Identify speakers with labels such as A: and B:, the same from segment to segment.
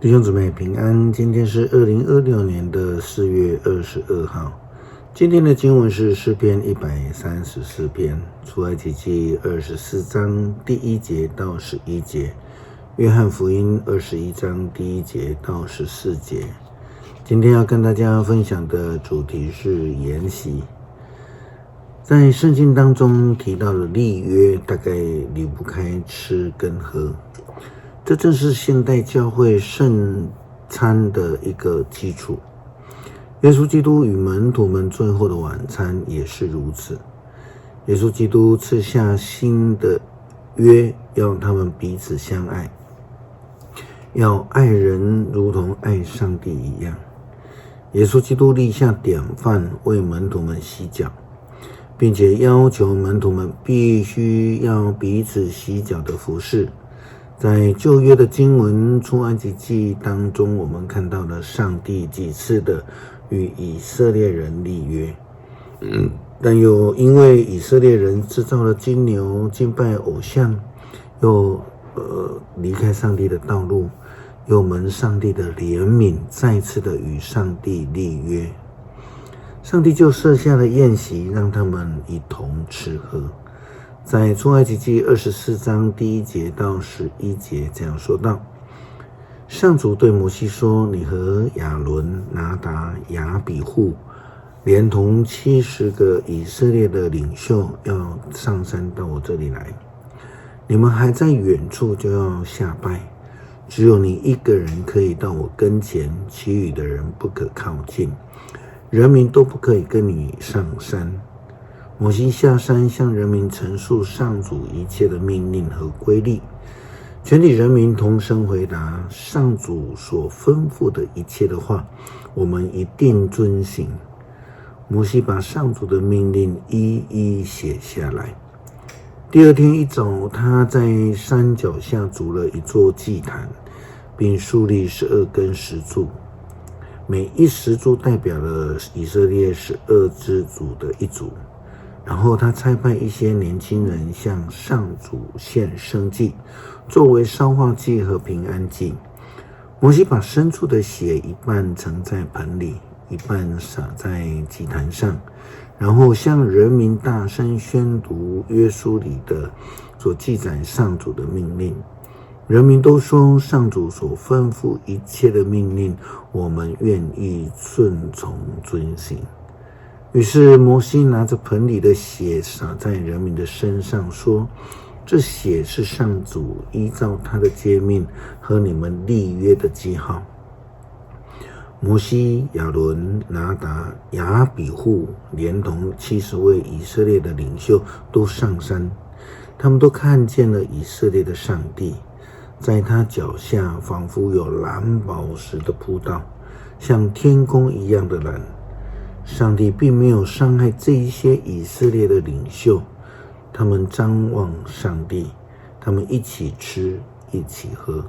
A: 弟兄姊妹平安，今天是2026年的4月22号。今天的经文是诗篇134篇，出埃及记24章第1节到11节，约翰福音21章第1节到14节。今天要跟大家分享的主题是筵席。在圣经当中提到的立约，大概离不开吃跟喝，这正是现代教会圣餐的一个基础。耶稣基督与门徒们最后的晚餐也是如此。耶稣基督赐下新的约，要他们彼此相爱，要爱人如同爱上帝一样。耶稣基督立下典范，为门徒们洗脚，并且要求门徒们必须要彼此洗脚的服事。在旧约的经文出埃及记当中，我们看到了上帝几次的与以色列人立约，但又因为以色列人制造了金牛，敬拜偶像，又离开上帝的道路，又蒙上帝的怜悯，再次的与上帝立约。上帝就设下了宴席，让他们一同吃喝。在出埃及记24章第1节到11节这样说道：上主对摩西说，你和亚伦、拿达、亚比户连同70个以色列的领袖要上山到我这里来，你们还在远处就要下拜，只有你一个人可以到我跟前，其余的人不可靠近，人民都不可以跟你上山。摩西下山向人民陈述上主一切的命令和规例，全体人民同声回答：上主所吩咐的一切的话，我们一定遵行。摩西把上主的命令一一写下来。第二天一早，他在山脚下筑了一座祭坛，并树立12根石柱，每一石柱代表了以色列12支族的一族。然后他差派一些年轻人向上主献生祭，作为烧化祭和平安祭。摩西把牲畜的血一半盛在盆里，一半洒在祭坛上，然后向人民大声宣读约书里的所记载上主的命令。人民都说，上主所吩咐一切的命令，我们愿意顺从遵行。于是摩西拿着盆里的血洒在人民的身上，说：这血是上主依照他的诫命和你们立约的记号。摩西、亚伦、拿达、亚比户连同70位以色列的领袖都上山，他们都看见了以色列的上帝，在他脚下仿佛有蓝宝石的铺道，像天空一样的蓝。上帝并没有伤害这一些以色列的领袖，他们张望上帝，他们一起吃，一起喝。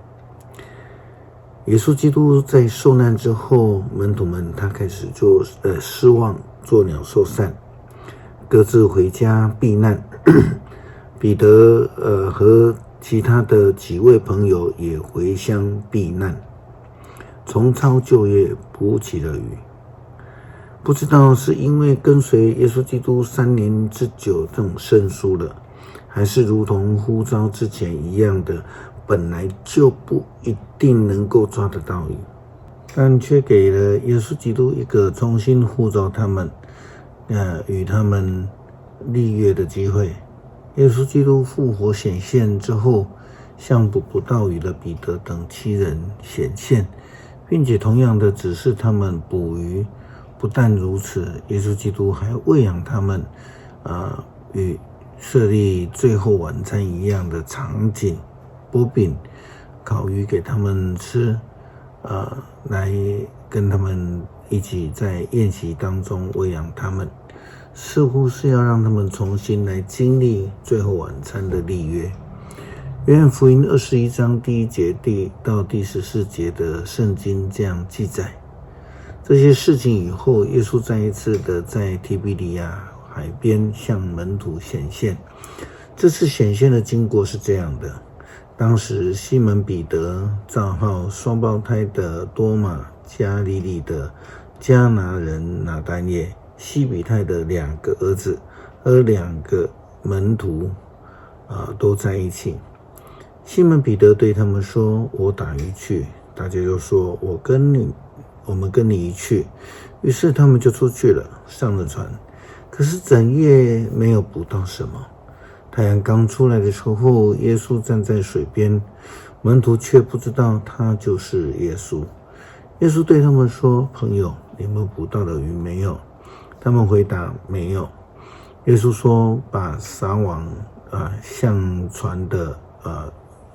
A: 耶稣基督在受难之后，门徒们他开始就失望，作鸟兽散，各自回家避难。彼得和其他的几位朋友也回乡避难。重操旧业，不起了雨。不知道是因为跟随耶稣基督3年之久这种生疏了，还是如同呼召之前一样的，本来就不一定能够抓得到雨，但却给了耶稣基督一个重新呼召他们与他们立约的机会。耶稣基督复活显现之后，向捕不到鱼的彼得等7人显现，并且同样的指示他们捕鱼。不但如此，耶稣基督还喂养他们与设立最后晚餐一样的场景，剥饼烤鱼给他们吃，来跟他们一起在宴席当中喂养他们，似乎是要让他们重新来经历最后晚餐的立约。约翰福音21章第1节到第14节的圣经这样记载。这些事情以后，耶稣再一次的在提比利亚海边向门徒显现。这次显现的经过是这样的：当时西门彼得、造号双胞胎的多马、加利利的迦拿人拿但业、西比泰的2个儿子和2个门徒都在一起。西门彼得对他们说：“我打鱼去。”大家就说：“我们跟你一去。”于是他们就出去了，上了船。可是整夜没有捕到什么。太阳刚出来的时候，耶稣站在水边，门徒却不知道他就是耶稣。耶稣对他们说：“朋友，你们捕到了鱼没有？”他们回答：“没有。”耶稣说：“把撒网向船的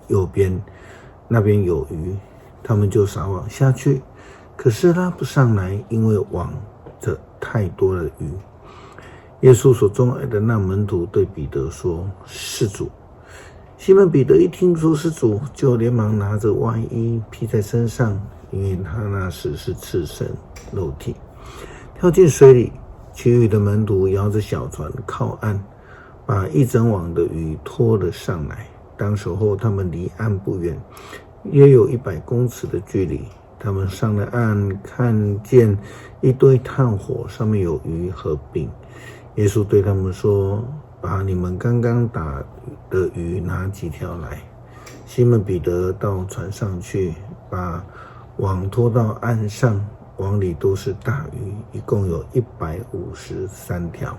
A: 右边，那边有鱼。”他们就撒网下去，可是拉不上来，因为网着太多的鱼。耶稣所钟爱的那门徒对彼得说：“是主。”西门彼得一听说是主，就连忙拿着外衣披在身上，因为他那时是赤身露体，跳进水里。其余的门徒摇着小船靠岸，把一整网的鱼拖了上来。当时候他们离岸不远，约有100公尺的距离。他们上了岸，看见一堆炭火，上面有鱼和饼。耶稣对他们说：“把你们刚刚打的鱼拿几条来。”西门彼得到船上去，把网拖到岸上，网里都是大鱼，一共有153条。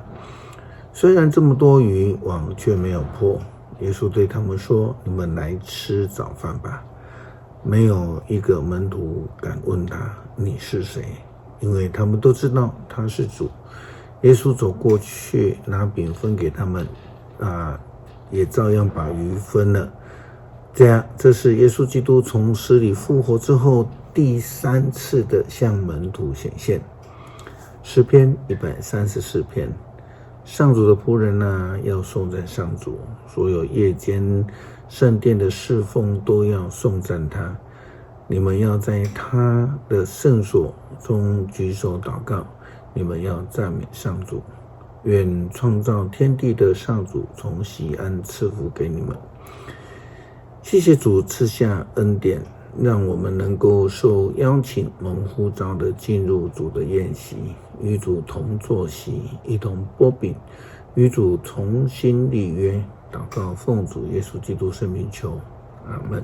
A: 虽然这么多鱼，网却没有破。耶稣对他们说：“你们来吃早饭吧。”没有一个门徒敢问他：“你是谁？”因为他们都知道他是主。耶稣走过去，拿饼分给他们，也照样把鱼分了。这是耶稣基督从死里复活之后第3次的向门徒显现。诗篇134篇。上主的仆人要颂赞上主，所有夜间圣殿的侍奉都要颂赞他。你们要在他的圣所中举手祷告，你们要赞美上主。愿创造天地的上主从西安赐福给你们。谢谢主赐下恩典，让我们能够受邀请蒙呼召的进入主的宴席，与主同坐席，一同擘饼，与主重新立约。祷告奉主耶稣基督圣名求，阿们。